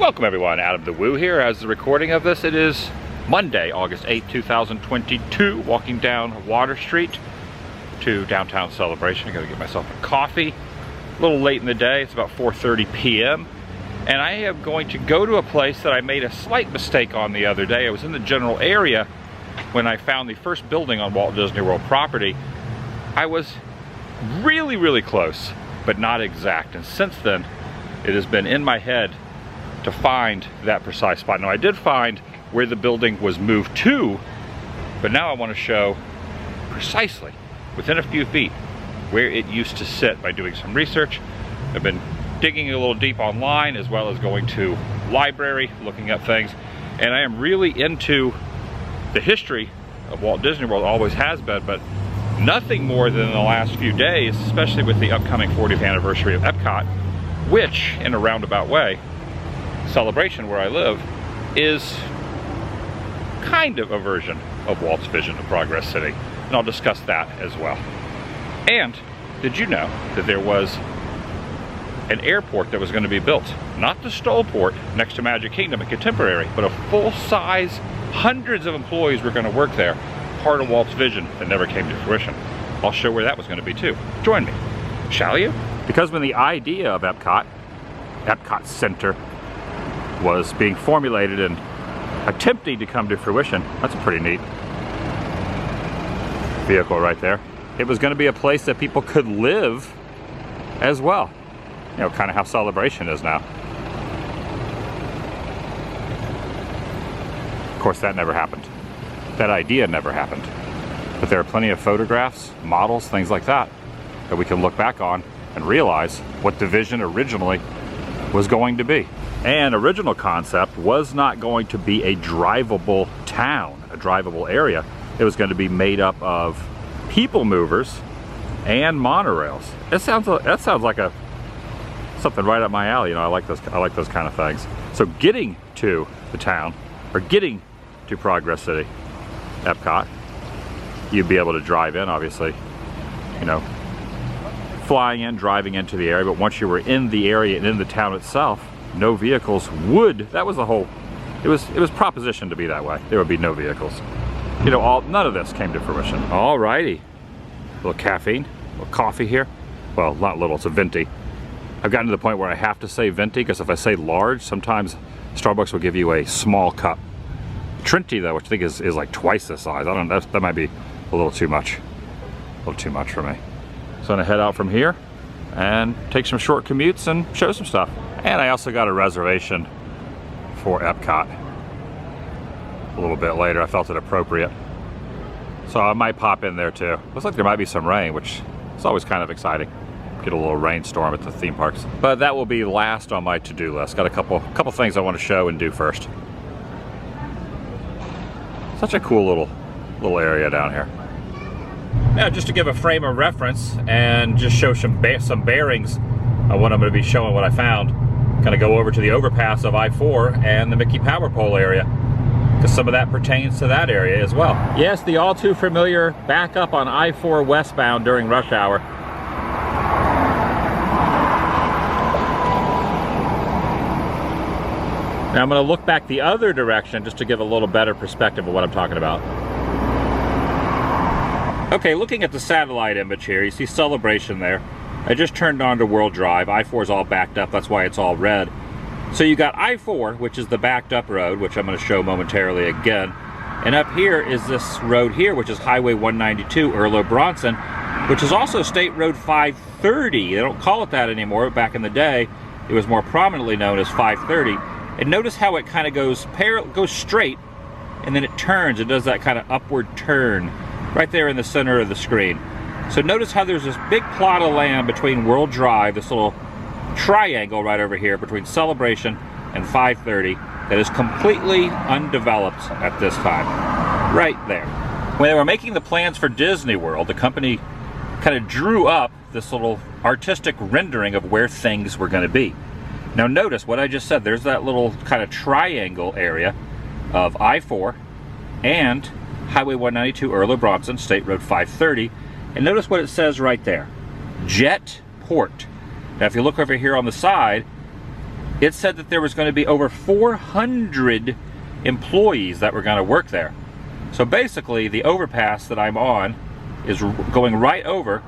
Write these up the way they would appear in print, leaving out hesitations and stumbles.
Welcome everyone, TheDailyWoo here. As the recording of this, it is Monday, August 8, 2022, walking down Water Street to downtown Celebration. I gotta get myself a coffee. A little late in the day, it's about 4:30 p.m. And I am going to go to a place that I made a slight mistake on the other day. I was in the general area when I found the first building on Walt Disney World property. I was really close, but not exact. And since then, it has been in my head to find that precise spot. Now, I did find where the building was moved to, but now I want to show precisely, within a few feet, where it used to sit by doing some research. I've been digging a little deep online, as well as going to library, looking up things, and I am really into the history of Walt Disney World, always has been, but nothing more than in the last few days, especially with the upcoming 40th anniversary of Epcot, which, in a roundabout way, Celebration, where I live, is kind of a version of Walt's vision of Progress City, and I'll discuss that as well. And did you know that there was an airport that was going to be built, not the Stollport next to Magic Kingdom and Contemporary, but a full-size, hundreds of employees were going to work there, part of Walt's vision that never came to fruition. I'll show where that was going to be too. Join me, shall you? Because when the idea of Epcot Center, was being formulated and attempting to come to fruition, that's a pretty neat vehicle right there. It was going to be a place that people could live as well. You know, kind of how Celebration is now. Of course, that never happened. That idea never happened. But there are plenty of photographs, models, things like that, that we can look back on and realize what the vision originally was going to be. And original concept was not going to be a drivable town, a drivable area. It was going to be made up of people movers and monorails. That sounds like something right up my alley. You know, I like those kind of things. So getting to the town, or getting to Progress City, Epcot, you'd be able to drive in, obviously, you know, flying in, driving into the area. But once you were in the area and in the town itself, no vehicles would, that was the whole, it was propositioned to be that way. There would be no vehicles. You know, none of this came to fruition. Alrighty, a little caffeine, a little coffee here. Well, not little, it's a venti. I've gotten to the point where I have to say venti, because if I say large, sometimes Starbucks will give you a small cup. Trinity though, which I think is like twice this size. I don't know, that might be a little too much. A little too much for me. So I'm gonna head out from here and take some short commutes and show some stuff. And I also got a reservation for Epcot a little bit later. I felt it appropriate. So I might pop in there too. Looks like there might be some rain, which is always kind of exciting. Get a little rainstorm at the theme parks. But that will be last on my to-do list. Got a couple things I want to show and do first. Such a cool little area down here. Now, just to give a frame of reference and just show some bearings of what I'm going to be showing, what I found. Kind of go over to the overpass of I-4 and the Mickey Power Pole area, because some of that pertains to that area as well. Yes, the all too familiar backup on I-4 westbound during rush hour. Now I'm going to look back the other direction just to give a little better perspective of what I'm talking about. Okay, looking at the satellite image here, you see Celebration there. I just turned on to World Drive. I-4 is all backed up, that's why it's all red. So you got I-4, which is the backed up road, which I'm going to show momentarily again. And up here is this road here, which is Highway 192, Earlo Bronson, which is also State Road 530. They don't call it that anymore. Back in the day, it was more prominently known as 530. And notice how it kind of goes straight, and then it turns. It does that kind of upward turn right there in the center of the screen. So notice how there's this big plot of land between World Drive, this little triangle right over here between Celebration and 530, that is completely undeveloped at this time. Right there. When they were making the plans for Disney World, the company kind of drew up this little artistic rendering of where things were going to be. Now notice what I just said. There's that little kind of triangle area of I-4 and Highway 192, Earlo Bronson, State Road 530. And notice what it says right there. Jetport. Now if you look over here on the side, it said that there was going to be over 400 employees that were going to work there. So basically, the overpass that I'm on is going right over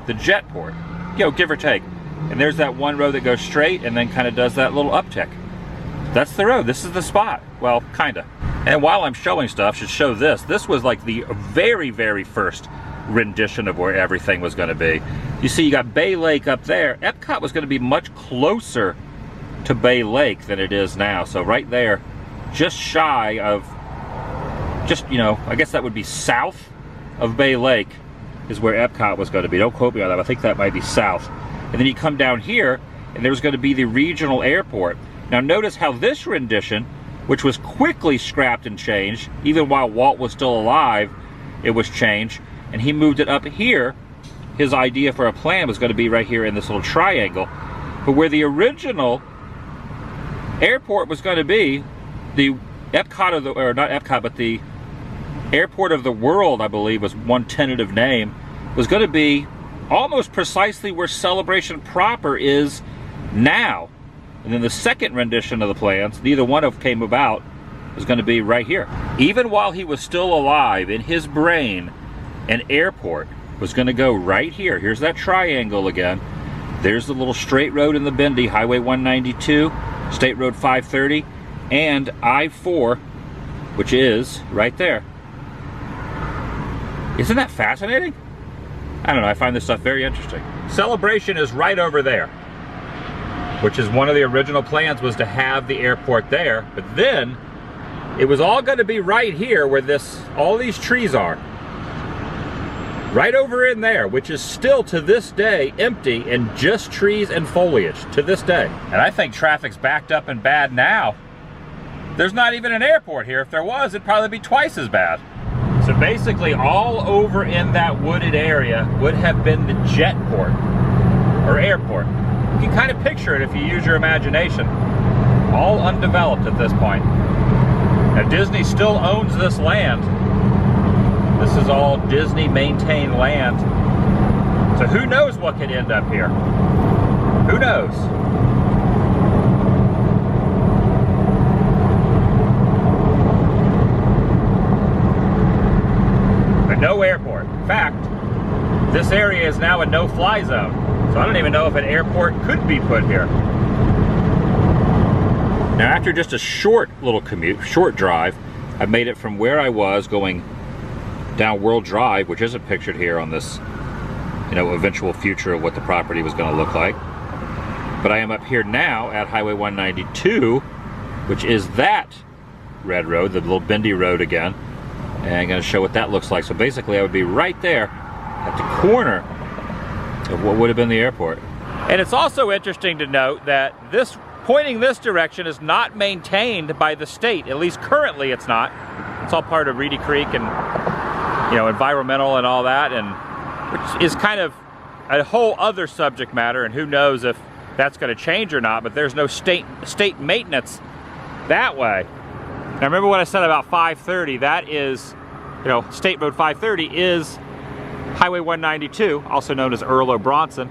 the jetport, you know, give or take. And there's that one road that goes straight and then kind of does that little uptick. That's the road. This is the spot. Well, kind of. And while I'm showing stuff, I should show this. This was like the very, very first rendition of where everything was going to be. You see, you got Bay Lake up there. Epcot was going to be much closer to Bay Lake than it is now. So right there, just shy of, just, you know, I guess that would be south of Bay Lake is where Epcot was going to be. Don't quote me on that. I think that might be south. And then you come down here, and there's going to be the regional airport. Now notice how this rendition, which was quickly scrapped and changed, even while Walt was still alive, it was changed, and he moved it up here. His idea for a plan was going to be right here in this little triangle. But where the original airport was going to be, the Epcot of the, or not Epcot, but the Airport of the World, I believe was one tentative name, was going to be almost precisely where Celebration proper is now. And then the second rendition of the plans, neither one of them came about, was going to be right here. Even while he was still alive, in his brain, an airport was going to go right here. Here's that triangle again. There's the little straight road in the bendy, Highway 192, State Road 530, and I-4, which is right there. Isn't that fascinating? I don't know, I find this stuff very interesting. Celebration is right over there, which is one of the original plans, was to have the airport there, but then it was all going to be right here where all these trees are. Right over in there, which is still to this day empty and just trees and foliage to this day. And I think traffic's backed up and bad now. There's not even an airport here. If there was, it'd probably be twice as bad. So basically all over in that wooded area would have been the jetport, or airport. You can kind of picture it if you use your imagination. All undeveloped at this point. Now Disney still owns this land. This is all Disney maintained land. So who knows what could end up here? Who knows? No airport. In fact, this area is now a no-fly zone. So I don't even know if an airport could be put here. Now after just a short little commute, short drive, I made it from where I was going down World Drive, which isn't pictured here on this, you know, eventual future of what the property was going to look like. But I am up here now at Highway 192, which is that red road, the little bendy road again. And I'm going to show what that looks like. So basically I would be right there at the corner of what would have been the airport. And it's also interesting to note that this, pointing this direction, is not maintained by the state. At least currently it's not. It's all part of Reedy Creek and, you know, environmental and all that, and which is kind of a whole other subject matter, and who knows if that's going to change or not, but there's no state maintenance that way. Now remember what I said about 530, that is, you know, State Road 530 is Highway 192, also known as Earl Bronson.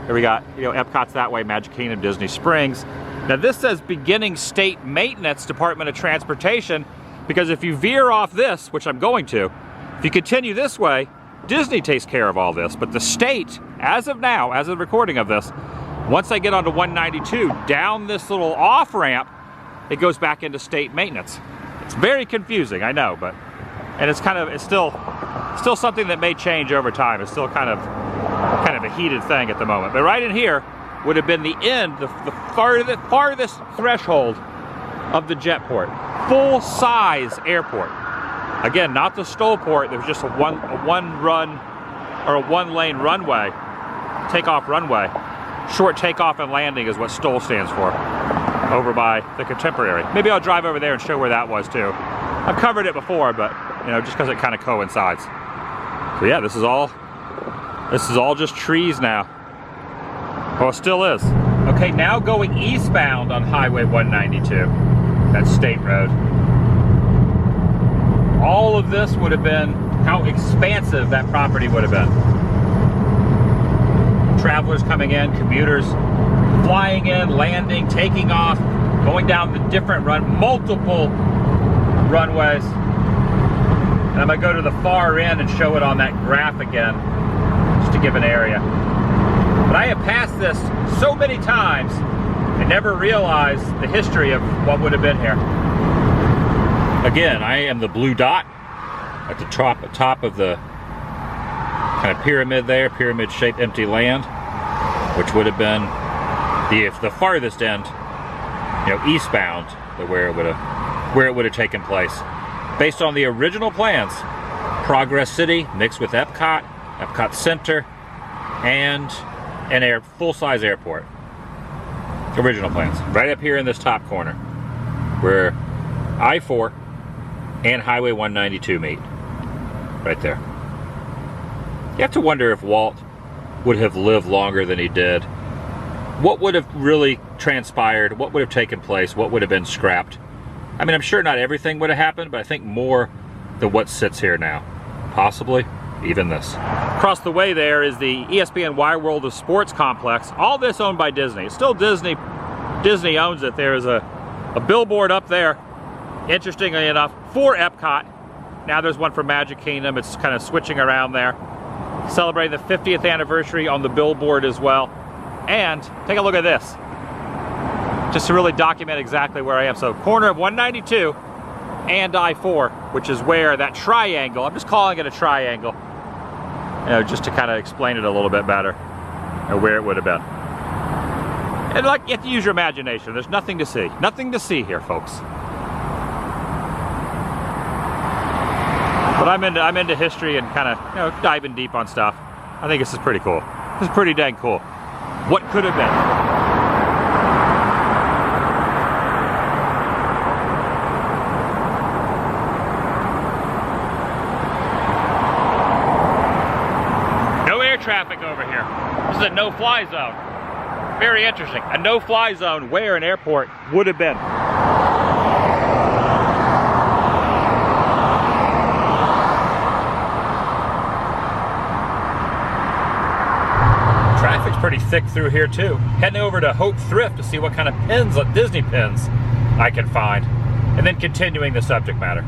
Here we got, you know, Epcot's that way, Magic Kingdom, Disney Springs. Now this says beginning state maintenance, Department of Transportation, because if you veer off this, which I'm going to, if you continue this way, Disney takes care of all this, but the state, as of now, as of the recording of this, once I get onto 192, down this little off-ramp, it goes back into state maintenance. It's very confusing, I know, but, and it's kind of, it's still something that may change over time. It's still kind of a heated thing at the moment. But right in here would have been the end, the farthest threshold of the jetport. Full-size airport. Again, not the Stollport. There's just a one-lane runway, takeoff runway. Short takeoff and landing is what Stoll stands for, over by the Contemporary. Maybe I'll drive over there and show where that was too. I've covered it before, but you know, just because it kind of coincides. So yeah, this is all just trees now. Well, it still is. Okay, now going eastbound on Highway 192, that's State Road. All of this would have been how expansive that property would have been. Travelers coming in, commuters, flying in, landing, taking off, going down the different multiple runways. And I'm gonna go to the far end and show it on that graph again, just to give an area. But I have passed this so many times and never realized the history of what would have been here. Again, I am the blue dot at the top of the kind of pyramid there, pyramid-shaped empty land, which would have been the farthest end, eastbound, where it would have taken place. Based on the original plans, Progress City mixed with Epcot, Epcot Center, and an full-size airport. Original plans. Right up here in this top corner, where I-4 and Highway 192 meet. Right there. You have to wonder if Walt would have lived longer than he did. What would have really transpired? What would have taken place? What would have been scrapped? I mean, I'm sure not everything would have happened, but I think more than what sits here now. Possibly even this. Across the way there is the ESPN Wide World of Sports complex. All this owned by Disney. It's still Disney. Disney owns it. There's a billboard up there, interestingly enough, for Epcot. Now there's one for Magic Kingdom. It's kind of switching around there. Celebrating the 50th anniversary on the billboard as well. And take a look at this, just to really document exactly where I am. So corner of 192 and I-4, which is where that triangle, I'm just calling it a triangle, just to kind of explain it a little bit better, or where it would have been. And like, you have to use your imagination. There's nothing to see. Nothing to see here, folks. But I'm into history and kind of, diving deep on stuff. I think this is pretty cool. This is pretty dang cool. What could have been? No air traffic over here. This is a no-fly zone. Very interesting. A no-fly zone where an airport would have been. Traffic's pretty thick through here too. Heading over to Hope Thrift to see what kind of pins, like Disney pins, I can find. And then continuing the subject matter.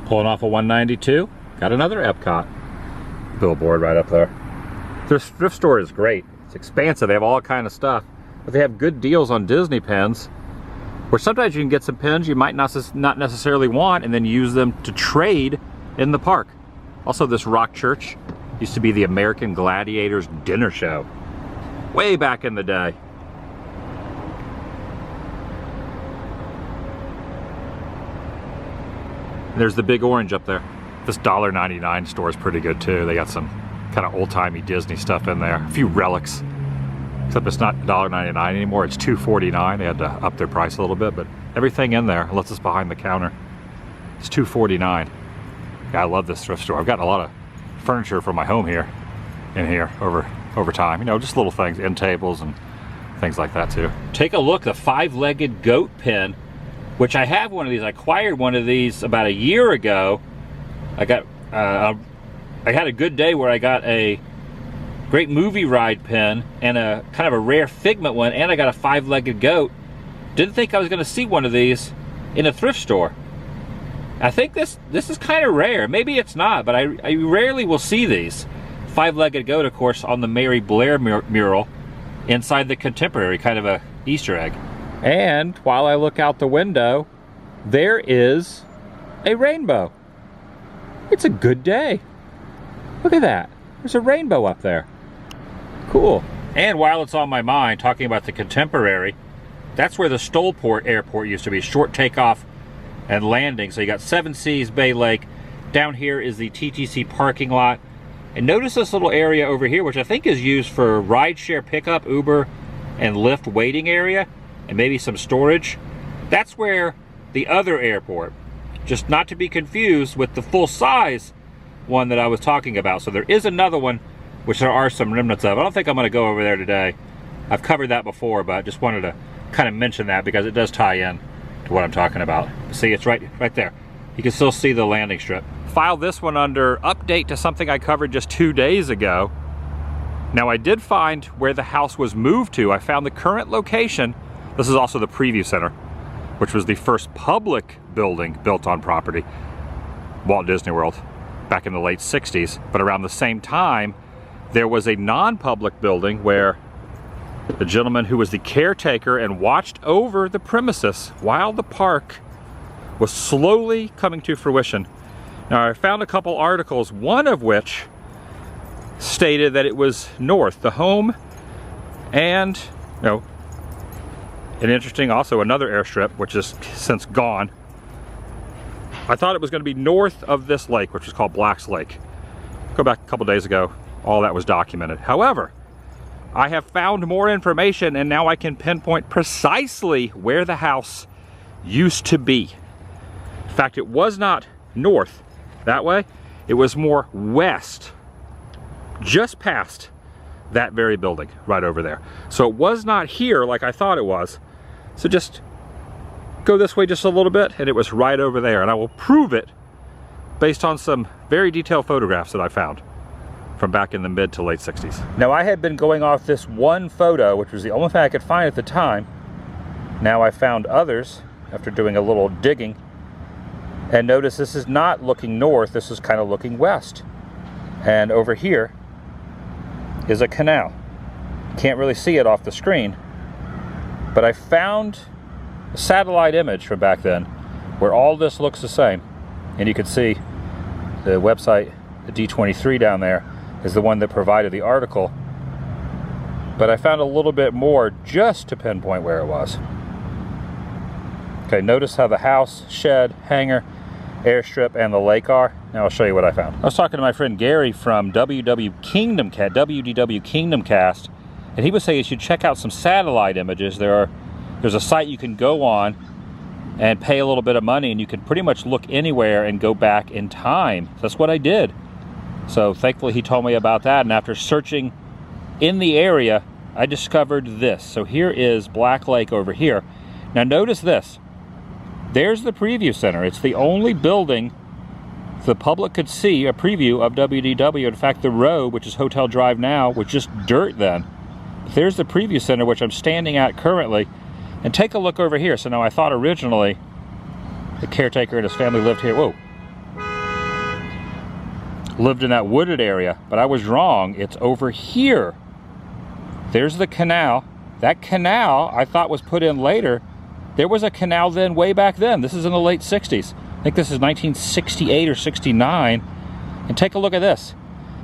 Pulling off a 192, got another Epcot billboard right up there. Their thrift store is great. It's expansive, they have all kind of stuff. But they have good deals on Disney pins, where sometimes you can get some pins you might not necessarily want and then use them to trade in the park. Also, this rock church used to be the American Gladiators dinner show. Way back in the day. There's the Big Orange up there. This $1.99 store is pretty good too. They got some kind of old-timey Disney stuff in there. A few relics. Except it's not $1.99 anymore, it's $2.49. They had to up their price a little bit, but everything in there, unless it's behind the counter, it's $2.49. Yeah, I love this thrift store. I've gotten a lot of furniture for my home here, over time. Just little things, end tables and things like that too. Take a look, the 5-legged goat pin, which I have one of these. I acquired one of these about a year ago. I had a good day where I got a great movie ride pin and a kind of a rare Figment one, and I got a 5-legged goat. Didn't think I was going to see one of these in a thrift store. I think this is kind of rare. Maybe it's not, but I rarely will see these. 5-legged goat, of course, on the Mary Blair mural inside the Contemporary, kind of a Easter egg. And while I look out the window, there is a rainbow. It's a good day. Look at that. There's a rainbow up there. Cool. And while it's on my mind, talking about the Contemporary, that's where the Stollport Airport used to be. Short takeoff and landing. So you got Seven Seas, Bay Lake. Down here is the TTC parking lot. And notice this little area over here, which I think is used for rideshare pickup, Uber, and Lyft waiting area, and maybe some storage. That's where the other airport, just not to be confused with the full-size one that I was talking about. So there is another one, which there are some remnants of. I don't think I'm going to go over there today. I've covered that before, but I just wanted to kind of mention that because it does tie in to what I'm talking about. See, it's right there. You can still see the landing strip. File this one under update to something I covered just 2 days ago. Now I did find where the house was moved to. I found the current location. This is also the Preview Center, which was the first public building built on property, Walt Disney World, back in the late 60s. But around the same time, there was a non-public building where the gentleman who was the caretaker and watched over the premises while the park was slowly coming to fruition. Now I found a couple articles, one of which stated that it was north, the home, and an interesting, also another airstrip, which is since gone. I thought it was going to be north of this lake, which is called Black's Lake. Go back a couple days ago, all that was documented. However, I have found more information, and now I can pinpoint precisely where the house used to be. In fact, it was not north that way, it was more west, just past that very building right over there. So it was not here like I thought it was. So just go this way just a little bit and it was right over there, and I will prove it based on some very detailed photographs that I found from back in the mid to late 60s. Now I had been going off this one photo, which was the only thing I could find at the time. Now I found others after doing a little digging, and notice this is not looking north, this is kind of looking west. And over here is a canal. Can't really see it off the screen, but I found a satellite image from back then where all this looks the same. And you can see the website, the D23 down there, is the one that provided the article. But I found a little bit more just to pinpoint where it was. Okay, notice how the house, shed, hangar, airstrip, and the lake are. Now I'll show you what I found. I was talking to my friend Gary from WDW Kingdom Cast, and he was saying you should check out some satellite images. There's a site you can go on and pay a little bit of money, and you can pretty much look anywhere and go back in time. That's what I did. So thankfully he told me about that, and after searching in the area, I discovered this. So here is Black Lake over here. Now notice this. There's the Preview Center. It's the only building the public could see a preview of WDW. In fact, the road, which is Hotel Drive now, was just dirt then. But there's the Preview Center, which I'm standing at currently. And take a look over here. So now I thought originally the caretaker and his family lived here. Whoa. Lived in that wooded area, but I was wrong. It's over here. There's the canal. That canal I thought was put in later. There was a canal then, way back then. This is in the late 60s. I think this is 1968 or 69. And take a look at this.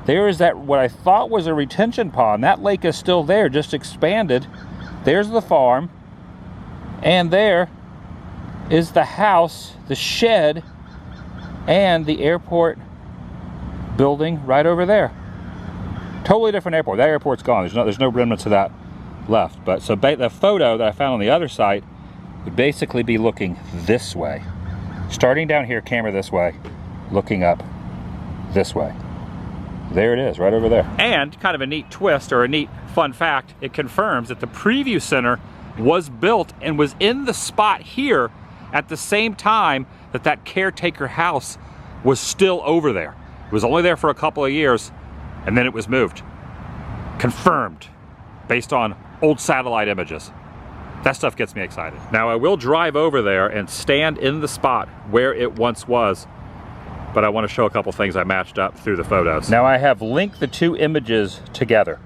There is that, what I thought was a retention pond. That lake is still there, just expanded. There's the farm. And there is the house, the shed, and the airport building right over there. Totally different airport. That airport's gone. There's no remnants of that left. But so the photo that I found on the other site would basically be looking this way. Starting down here, camera this way, looking up this way. There it is, right over there. And kind of a neat twist, or a neat fun fact, it confirms that the Preview Center was built and was in the spot here at the same time that that caretaker house was still over there. It was only there for a couple of years, and then it was moved. Confirmed, based on old satellite images. That stuff gets me excited. Now I will drive over there and stand in the spot where it once was, but I want to show a couple things I matched up through the photos. Now I have linked the two images together.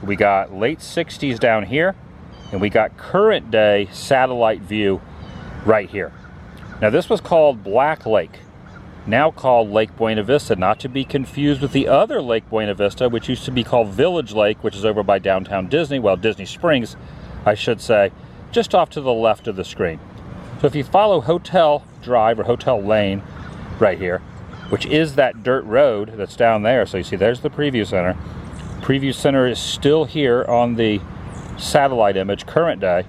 We got late 60s down here, and we got current day satellite view right here. Now this was called Black Lake, now called Lake Buena Vista, not to be confused with the other Lake Buena Vista, which used to be called Village Lake, which is over by downtown Disney, well, Disney Springs, I should say, just off to the left of the screen. So if you follow Hotel Drive or Hotel Lane right here, which is that dirt road that's down there, so you see there's the Preview Center. Preview Center is still here on the satellite image, current day.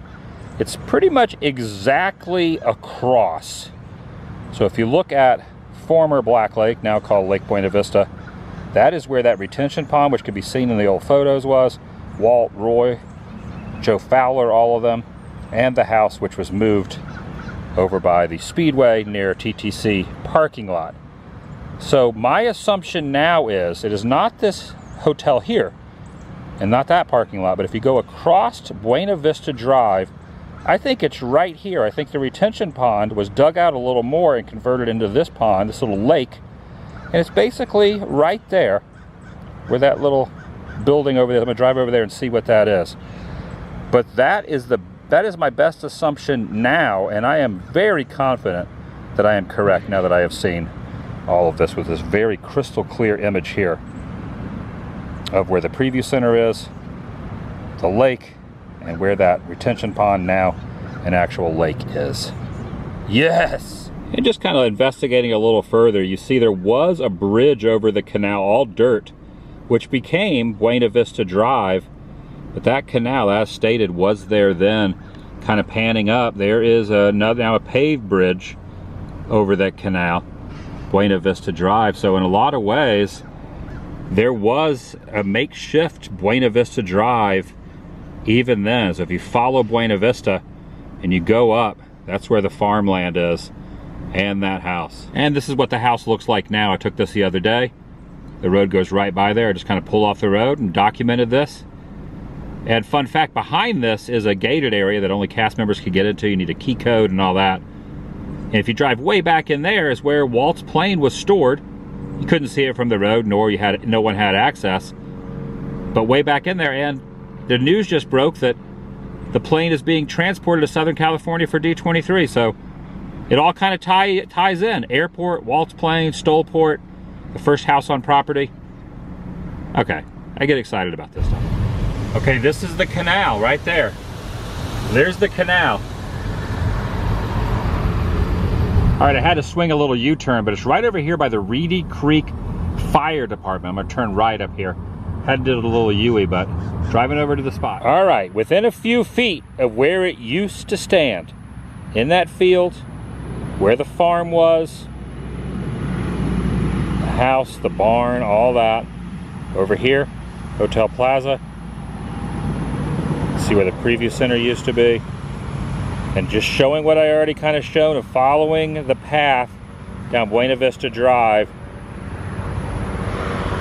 It's pretty much exactly across. So if you look at former Black Lake, now called Lake Buena Vista, that is where that retention pond, which could be seen in the old photos, was. Walt, Roy, Joe Fowler, all of them, and the house, which was moved over by the Speedway near TTC parking lot. So my assumption now is it is not this hotel here. and not that parking lot, but if you go across Buena Vista Drive, I think it's right here. I think the retention pond was dug out a little more and converted into this pond, this little lake. And it's basically right there where that little building over there. I'm gonna drive over there and see what that is. But that is my best assumption now, and I am very confident that I am correct now that I have seen all of this with this very crystal clear image here of where the preview center is, the lake, and where that retention pond, now an actual lake, is. Yes! And just kind of investigating a little further, you see there was a bridge over the canal, all dirt, which became Buena Vista Drive. But that canal, as stated, was there then. Kind of panning up, there is now a paved bridge over that canal, Buena Vista Drive. So in a lot of ways, there was a makeshift Buena Vista Drive even then. So if you follow Buena Vista and you go up, that's where the farmland is and that house. And this is what the house looks like now. I took this the other day. The road goes right by there. I just kind of pulled off the road and documented this. And fun fact, behind this is a gated area that only cast members can get into. You need a key code and all that. And if you drive way back in there is where Walt's plane was stored. You couldn't see it from the road, nor no one had access. But way back in there, and the news just broke that the plane is being transported to Southern California for D23. So it all kind of ties in. Airport, Walt's plane, Stoleport, the first house on property. Okay, I get excited about this stuff. Okay, this is the canal right there. There's the canal. All right, I had to swing a little U-turn, but it's right over here by the Reedy Creek Fire Department. I'm gonna turn right up here. Had to do a little U-ey, but driving over to the spot. All right, within a few feet of where it used to stand, in that field, where the farm was, the house, the barn, all that, over here, Hotel Plaza. See where the preview center used to be. And just showing what I already kind of shown of following the path down Buena Vista Drive.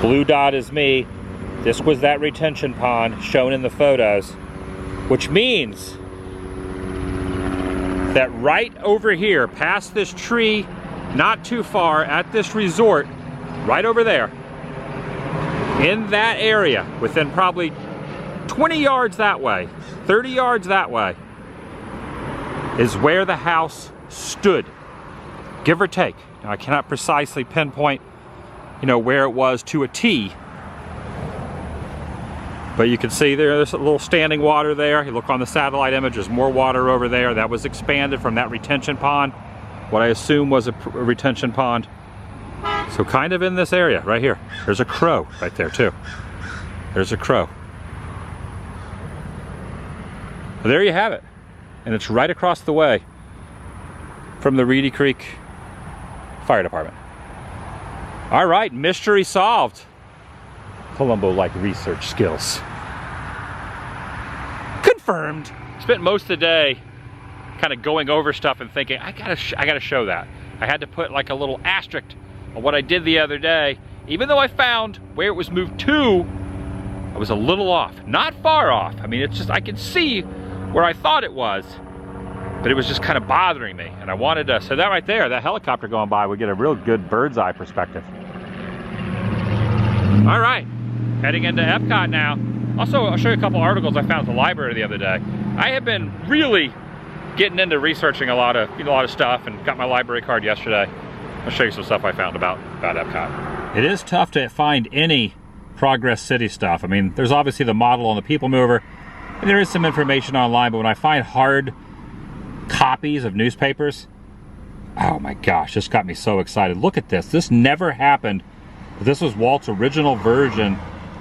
Blue dot is me. This was that retention pond shown in the photos, which means that right over here, past this tree, not too far, at this resort, right over there, in that area, within probably 20 yards that way, 30 yards that way, is where the house stood, give or take. Now, I cannot precisely pinpoint, where it was to a T, but you can see there's a little standing water there. You look on the satellite image, there's more water over there. That was expanded from that retention pond, what I assume was a retention pond. So kind of in this area, right here. There's a crow right there too. There's a crow. Well, there you have it. And it's right across the way from the Reedy Creek Fire Department. All right, mystery solved. Columbo-like research skills. Confirmed. Spent most of the day kind of going over stuff and thinking, I gotta show that. I had to put like a little asterisk on what I did the other day. Even though I found where it was moved to, I was a little off. Not far off. I mean, it's just, I could see where I thought it was, but it was just kind of bothering me. And I wanted to, so that right there, that helicopter going by, we get a real good bird's eye perspective. All right, heading into Epcot now. Also, I'll show you a couple articles I found at the library the other day. I have been really getting into researching a lot of stuff, and got my library card yesterday. I'll show you some stuff I found about Epcot. It is tough to find any Progress City stuff. I mean, there's obviously the model on the People Mover, and there is some information online, but when I find hard copies of newspapers, oh my gosh, this got me so excited. Look at this. This never happened. This was Walt's original version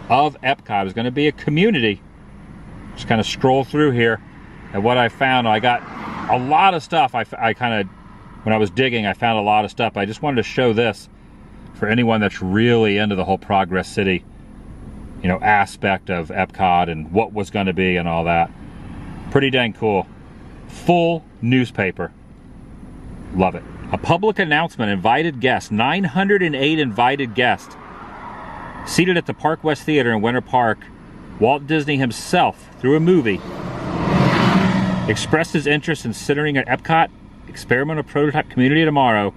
of Epcot. It was going to be a community. Just kind of scroll through here, and what I found, I got a lot of stuff. I kind of, when I was digging, I found a lot of stuff. I just wanted to show this for anyone that's really into the whole Progress City, aspect of Epcot and what was going to be and all that. Pretty dang cool. Full newspaper. Love it. A public announcement, invited guests, 908 invited guests seated at the Park West Theater in Winter Park Walt Disney himself, through a movie, expressed his interest in centering an Epcot experimental prototype community tomorrow,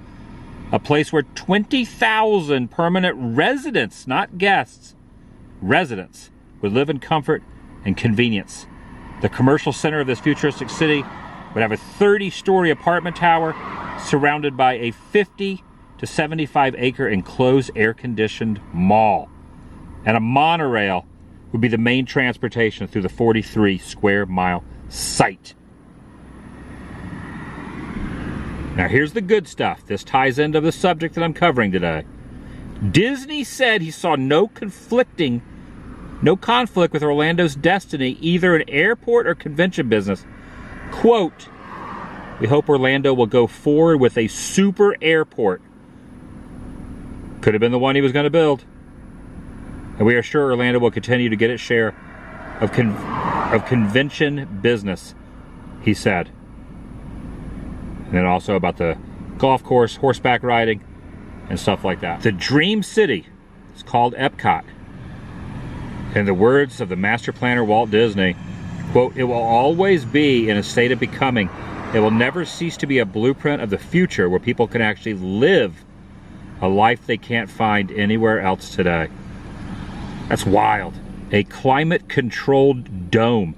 a place where 20,000 permanent residents, not guests, residents, would live in comfort and convenience. The commercial center of this futuristic city would have a 30-story apartment tower surrounded by a 50 to 75 acre enclosed air-conditioned mall. And a monorail would be the main transportation through the 43 square mile site. Now here's the good stuff. This ties into the subject that I'm covering today. Disney said he saw no conflict with Orlando's destiny, either in airport or convention business. Quote, "We hope Orlando will go forward with a super airport." Could have been the one he was going to build. And we are sure Orlando will continue to get its share of convention business, he said. And then also about the golf course, horseback riding, and stuff like that. The Dream City is called Epcot. In the words of the master planner Walt Disney, quote, "It will always be in a state of becoming. It will never cease to be a blueprint of the future where people can actually live a life they can't find anywhere else today." That's wild. A climate-controlled dome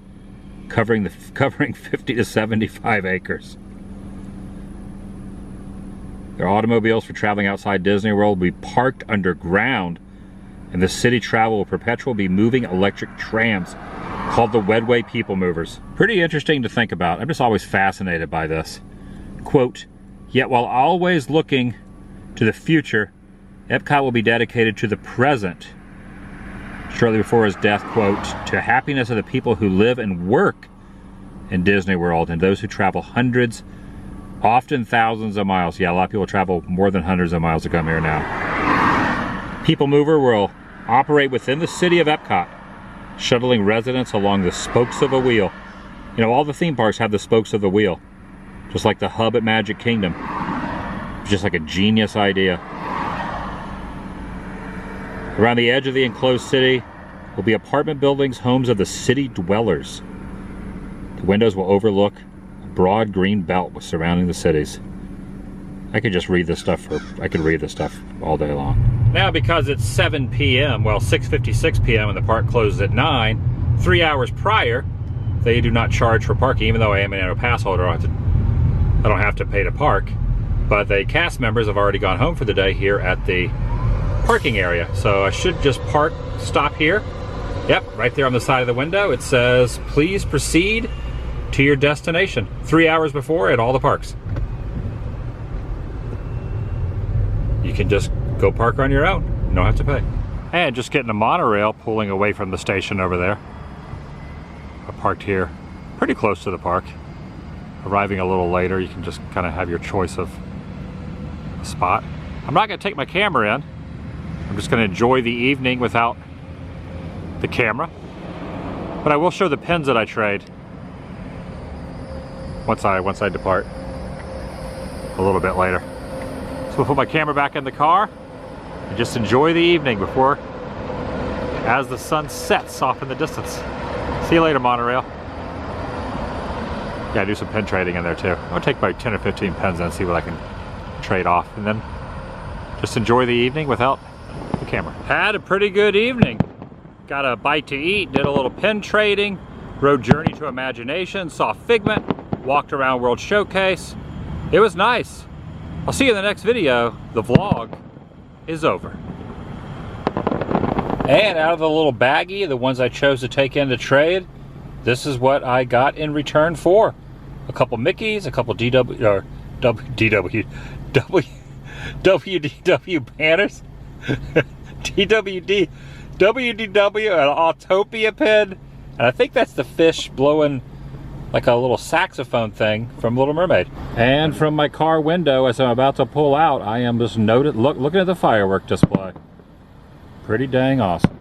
covering 50 to 75 acres. Their automobiles for traveling outside Disney World will be parked underground, and the city travel will perpetually be moving electric trams called the Wedway People Movers. Pretty interesting to think about. I'm just always fascinated by this. Quote, "Yet while always looking to the future, Epcot will be dedicated to the present." Shortly before his death, quote, "To happiness of the people who live and work in Disney World and those who travel hundreds, often thousands of miles." Yeah, a lot of people travel more than hundreds of miles to come here now. People Mover will operate within the city of Epcot, shuttling residents along the spokes of a wheel. You know, all the theme parks have the spokes of the wheel, just like the hub at Magic Kingdom. Just like a genius idea. Around the edge of the enclosed city will be apartment buildings, homes of the city dwellers. The windows will overlook a broad green belt surrounding the cities. I could just read this stuff all day long. Now, because it's 7 p.m., well, 6:56 p.m. and the park closes at 9, 3 hours prior, they do not charge for parking, even though I am an annual pass holder. I don't have to pay to park. But the cast members have already gone home for the day here at the parking area. So I should just stop here. Yep, right there on the side of the window, it says, "Please proceed to your destination." 3 hours before at all the parks. You can just go park on your own. You don't have to pay. And just getting a monorail pulling away from the station over there. I parked here pretty close to the park. Arriving a little later, you can just kind of have your choice of a spot. I'm not going to take my camera in. I'm just going to enjoy the evening without the camera. But I will show the pins that I trade once I depart a little bit later. So we'll put my camera back in the car and just enjoy the evening as the sun sets off in the distance. See you later, monorail. Yeah, I do some pin trading in there too. I'm gonna take my 10 or 15 pins and see what I can trade off, and then just enjoy the evening without the camera. Had a pretty good evening. Got a bite to eat, did a little pin trading, rode Journey to Imagination, saw Figment, walked around World Showcase. It was nice. I'll see you in the next video. The vlog is over. And out of the little baggie, the ones I chose to take in to trade, this is what I got in return for. A couple Mickeys, a couple WDW banners, WDW, an Autopia pin, and I think that's the fish blowing like a little saxophone thing from Little Mermaid. And from my car window, as I'm about to pull out, I am just looking at the firework display. Pretty dang awesome.